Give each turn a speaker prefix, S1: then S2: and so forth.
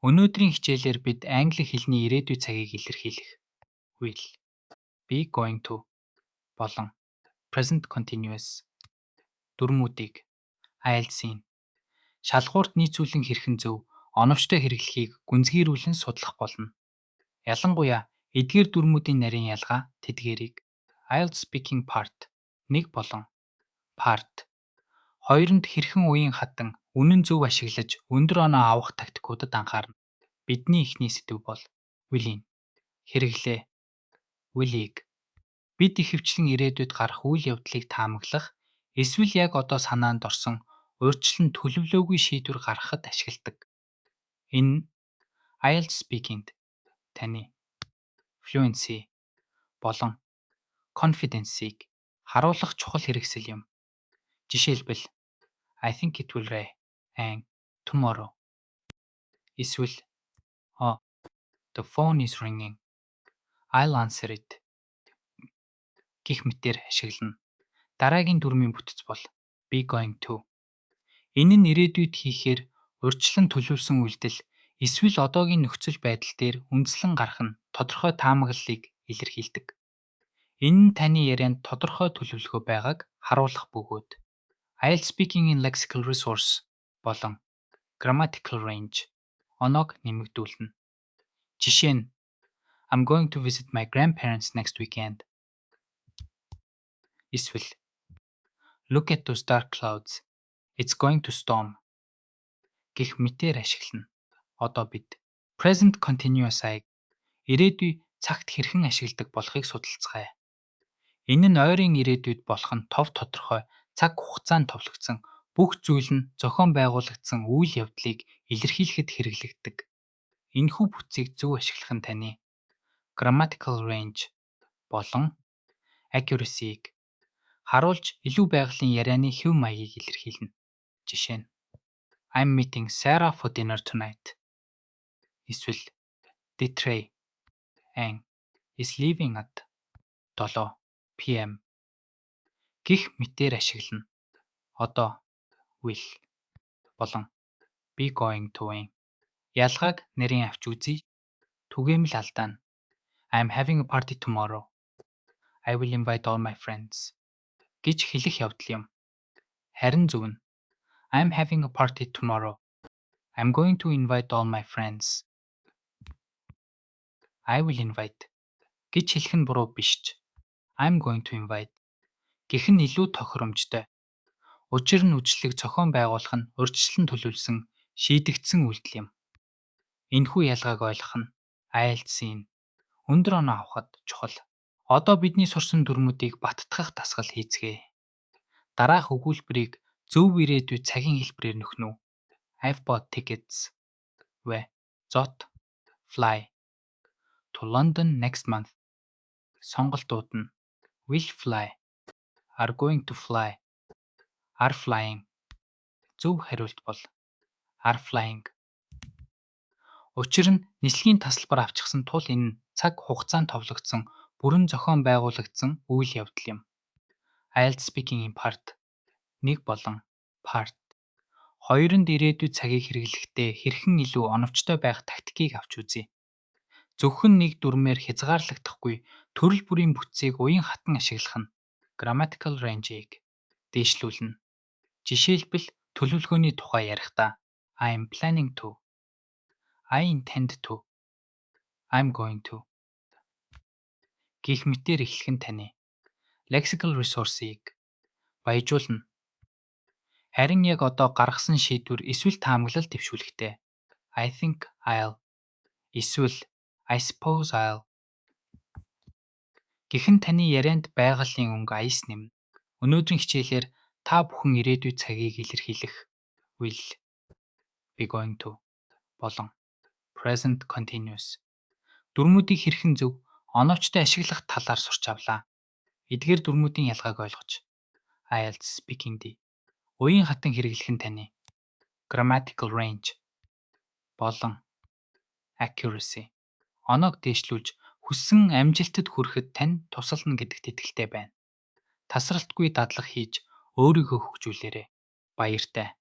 S1: Өнөөдрийн хичээлээр бид англи хэлний ирээдүйн цагийг илэрхийлэх will, be going to болон present continuous дүрмүүдийг IELTS-ийн шалгуурт нийцүүлэн хэрхэн зөв оновчтой хэрэглэхийг гүнзгийрүүлэн судлах болно. Ялангуяа эдгээр дүрмүүдийн нарийн ялгаа тэдгээрийг IELTS speaking part 1 болон part 2-нд хэрхэн уян хатан үнэн зөв ашиглаж өндөр оноо авах тактикуудад анхаарна. Бидний эхний сэдэв бол will-ийн хэрэглээ will-ийг бид ихэвчлэн ирээдүйд гарах үйл явдлыг таамаглах эсвэл яг одоо санаанд орсон урьдчилан төлөвлөөгүй шийдвэр гаргахад ашигладаг. Энэ нь IELTS speaking-д таны fluency болон confidence-ийг харуулах чухал хэрэгсэл юм. Жишээлбэл I think it will rain tomorrow. Эсвэл the phone is ringing. I'll answer it. Гэх мэтээр ашиглана. Дараагийн дүрмийн бүтэц бол be going to. Энэ нь ирээдүйд хийхээр урьдчилан төлөвлөсөн үйлдэл эсвэл одоогийн нөхцөл байдал дээр үндэслэн гарах нь тодорхой таамаглалыг илэрхийлдэг. Энэ нь таны ярианд тодорхой төлөвлөгөө байгааг харуулах бөгөөд IELTS speaking-ийн lexical resource болон grammatical range оноог нэмэгдүүлнэ. Жишээ нь I'm going to visit my grandparents next weekend. Эсвэл look at those dark clouds. It's going to storm. Гэх мэтээр ашиглана. Одоо бид present continuous-ыг ирээдүй цагт хэрхэн ашигладаг болохыг судалцгаая. Энэ нь ойрын ирээдүйд болох нь тов тодорхой цаг хугацаанд товлогдсон бүх зүйл нь зохион байгуулагдсан үйл явдлыг илэрхийлэхэд хэрэглэгддэг. Энэхүү бүтцийг зөв ашиглах нь таны grammatical range болон accuracy-г харуулж илүү байгалийн ярианы хэв маягийг илэрхийлнэ. Жишээ нь I'm meeting Sarah for dinner tonight. Эсвэл Trey is leaving at 7 PM гэх мэтээр ашиглана. Одоо will болон be going to-ийн ялгааг нарийн авч үзье. Түгээмэл алдаа нь I'm having a party tomorrow. I will invite all my friends гэж хэлэх явдал юм. Харин зөв нь I'm having a party tomorrow. I'm going to invite all my friends. I will invite гэж хэлэх нь буруу биш ч I'm going to invite гэх нь илүү тохиромжтой. Учир нь үжлэг зохион байгуулах нь урьдчилан төлөвлөсөн шийдэгдсэн үйлдэл юм. Энэхүү ялгааг ойлгох нь IELTS-ийн өндөр оноо авахд чухал. Одоо бидний сурсан дүрмүүдийг баттгах дасгал хийцгээе. Дараах өгүүлбэрийг зөв ирээдүйд цагийн хэлбэрээр нөхнө үү? I've bought tickets. Zot fly to London next month. Сонголтууд нь will fly, are going to fly, are flying. Зөв хариулт бол are flying. Учир нь нислэгийн тасалбар авчихсан тул энэ цаг хугацаанд товлогдсон бүрэн зохион байгуулагдсан үйл явдал юм. IELTS speaking-ийн part 1 болон part 2-нд ирээдүйд цагийг хэрэглэхдээ хэрхэн илүү оновчтой байх тактикийг авч үзье. Зөвхөн нэг дүрмээр хязгаарлагдахгүй төрөл бүрийн бүтцийг уян хатан ашиглах нь grammatical range-ийг дээшлүүлнэ. Жишээлбэл төлөвлөгөөний тухай ярихдаа I'm planning to, I intend to, I'm going to гэх мэтээр эхлэх нь таны lexical resource-ийг баяжуулна. Харин яг одоо гаргасан шийдвэр эсвэл таамаглал дэвшүүлэхдээ I think I'll эсвэл I suppose I'll гэх нь таны ярианд байгалийн өнгө аяс нэмнэ. Өнөөдрийн хичээлээр та бүхэн ирээдүйн цагийг илэрхийлэх will, be going to болон present continuous дүрмүүдийг хэрхэн зөв оновчтой ашиглах талаар сурч авлаа. Эдгээр дүрмүүдийн ялгааг ойлгож IELTS speaking-д уян хатан хэрэглэх нь таны grammatical range болон accuracy оноог дээшлүүлж хүссэн амжилтад хүрэхэд тань тусална гэдэгт итгэлтэй байна. Тасралтгүй дадлаг хийж өөрийгөө хөгжүүлээрэй. Баяртай.